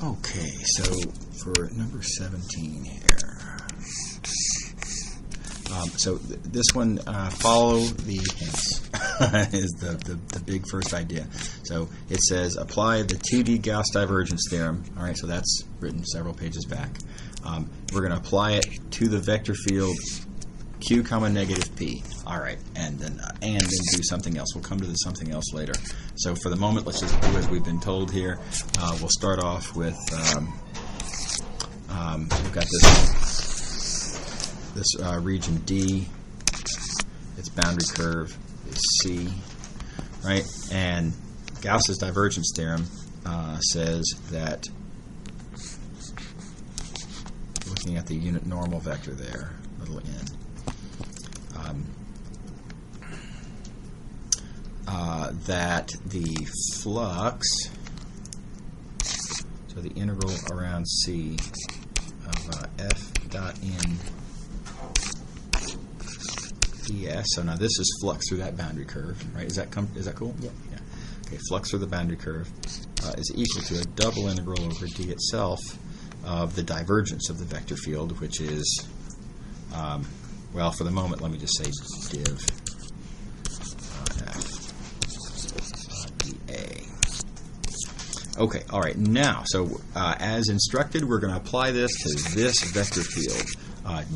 Okay, so for number 17 here. So this one, follow the hints, is the big first idea. So it says apply the 2D Gauss divergence theorem. All right, so that's written several pages back. We're going to apply it to the vector field q comma negative p. All right, and then do something else. We'll come to the something else later. So for the moment, let's just do as we've been told here. We'll start off with we've got this region D. Its boundary curve is C, right? And Gauss's divergence theorem says that, looking at the unit normal vector there, little n. That the flux, so the integral around C of f dot n ds. So now this is flux through that boundary curve, right? Is that cool? Yeah. Yeah. Okay. Flux through the boundary curve is equal to a double integral over d itself of the divergence of the vector field, which is, well, for the moment, let me just say div f dA. Okay, all right, now, so as instructed, we're going to apply this to this vector field,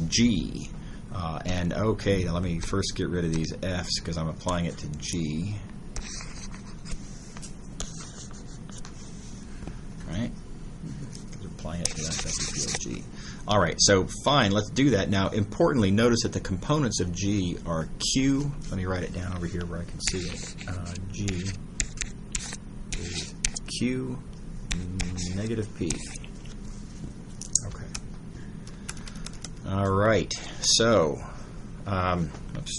G. And okay, now let me first get rid of these F's because I'm applying it to G. Right? Because we're applying it to that vector field G. All right, so fine, let's do that. Now, importantly, notice that the components of G are Q. Let me write it down over here where I can see it. G is Q negative P. Okay. All right, so, oops.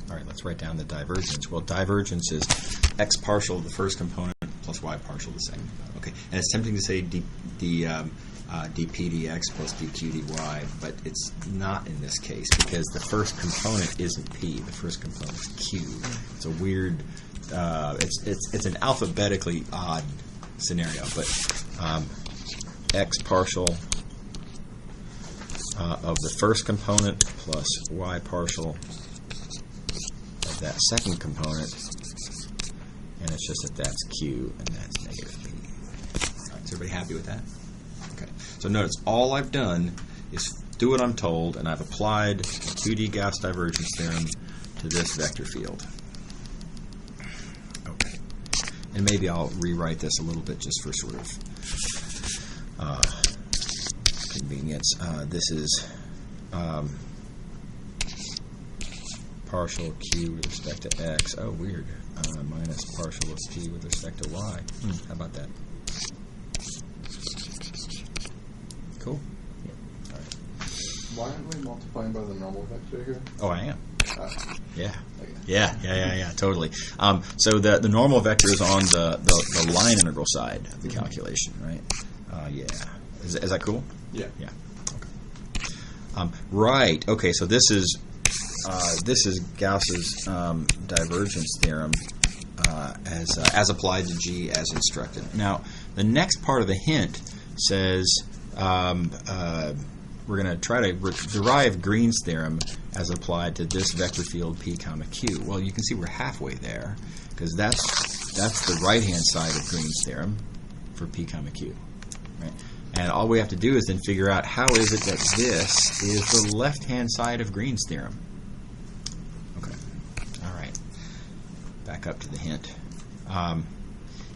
All right, let's write down the divergence. Well, divergence is x partial of the first component plus y partial of the second. Okay, and it's tempting to say dp dx plus dq dy, but it's not in this case because the first component isn't p. The first component is q. It's a weird. It's an alphabetically odd scenario, but x partial of the first component plus y partial of that second component, and it's just that that's q and that's negative p. All right, is everybody happy with that? Okay. So notice all I've done is do what I'm told, and I've applied the 2D Gauss divergence theorem to this vector field. Okay. And maybe I'll rewrite this a little bit just for sort of convenience. This is partial q with respect to x. Oh, weird. Minus partial of p with respect to y. How about that? Cool? Yeah. All right. Why aren't we multiplying by the normal vector here? Oh, I am. Yeah. Okay. Yeah, totally. So the normal vector is on the line integral side of the calculation, right? Yeah. Is that cool? Yeah. Yeah. Okay. Right. Okay. So this is Gauss's divergence theorem as applied to G as instructed. Now, the next part of the hint says we're going to try to derive Green's theorem as applied to this vector field P comma Q. Well, you can see we're halfway there because that's the right-hand side of Green's theorem for P comma Q. Right? And all we have to do is then figure out how is it that this is the left-hand side of Green's theorem. Okay. All right. Back up to the hint.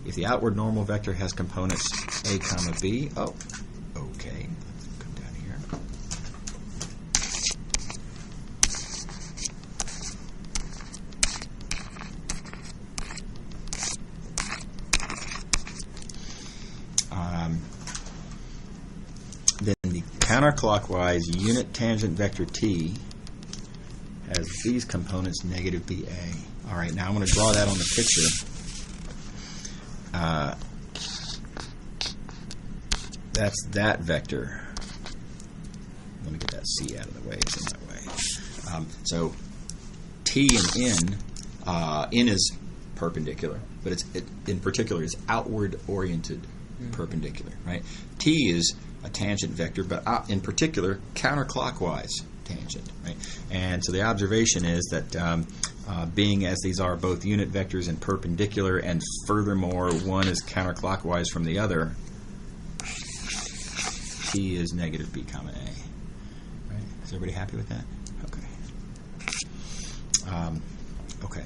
If the outward normal vector has components A comma B, oh, okay. Come down here. Then the counterclockwise unit tangent vector T has these components negative BA. All right, now I'm going to draw that on the picture. That's that vector. Let me get that C out of the way. It's in my way. So T and N is perpendicular, but in particular is outward oriented perpendicular, right? T is a tangent vector, but in particular counterclockwise tangent, right? And so the observation is that being as these are both unit vectors and perpendicular, and furthermore one is counterclockwise from the other, T is negative B comma A. Right? Is everybody happy with that? Okay. Okay.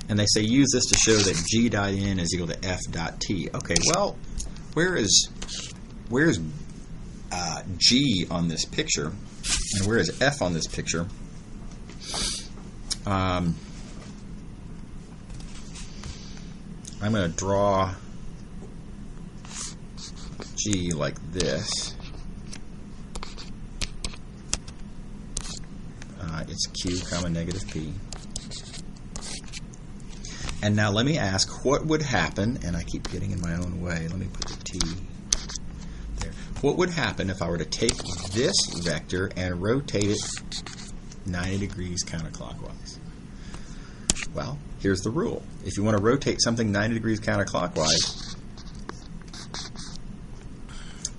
And they say use this to show that G dot N is equal to F dot T. Okay, well, where's G on this picture, and where is F on this picture? I'm going to draw G like this. It's Q comma negative P. And now let me ask, what would happen, and I keep getting in my own way, let me put the T there. What would happen if I were to take this vector and rotate it 90 degrees counterclockwise? Well, here's the rule. If you want to rotate something 90 degrees counterclockwise,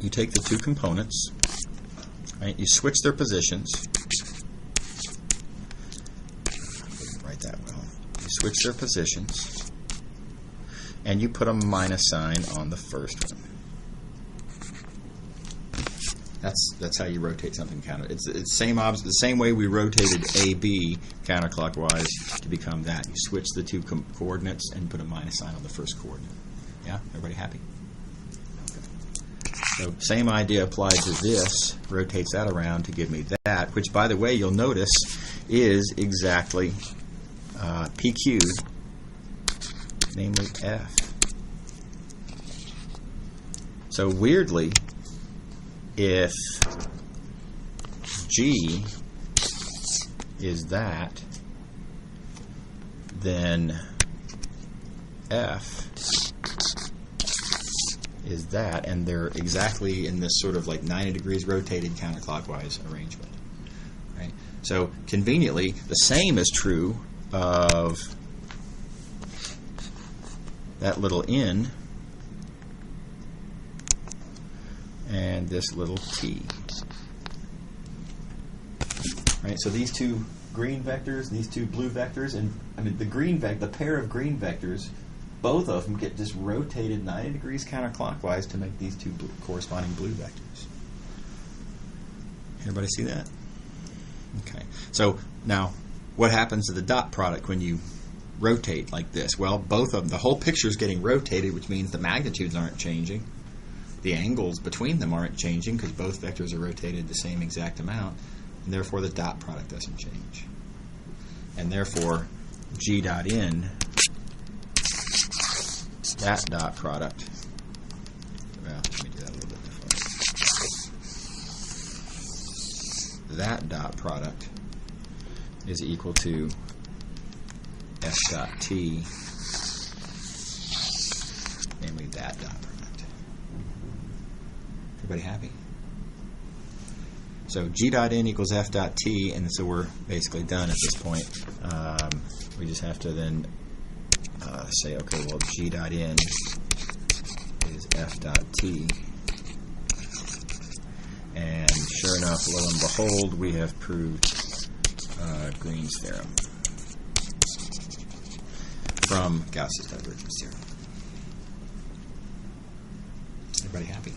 you take the two components, right? You switch their positions. Write that well. You switch their positions, and you put a minus sign on the first one. That's how you rotate something counter. It's the same way we rotated AB counterclockwise to become that. You switch the two coordinates and put a minus sign on the first coordinate. Yeah, everybody happy? Okay. So same idea applied to this. Rotates that around to give me that, which, by the way, you'll notice is exactly PQ, namely F. So weirdly, if G is that, then F is that, and they're exactly in this sort of like 90 degrees rotated counterclockwise arrangement. Right? So conveniently, the same is true of that little n and this little t. Right, so these two green vectors, these two blue vectors, and I mean the pair of green vectors, both of them get just rotated 90 degrees counterclockwise to make these two corresponding blue vectors. Everybody see that? Okay. So now, what happens to the dot product when you rotate like this? Well, both of them, the whole picture is getting rotated, which means the magnitudes aren't changing. The angles between them aren't changing because both vectors are rotated the same exact amount, and therefore the dot product doesn't change. And therefore, G dot N, that dot product, well, let me do that a little bit differently. That dot product is equal to F dot T, namely that dot product. Everybody happy? So G dot N equals F dot T, and so we're basically done at this point. We just have to then say, okay, well, G dot N is F dot T. And sure enough, lo and behold, we have proved Green's theorem from Gauss's divergence theorem. Everybody happy?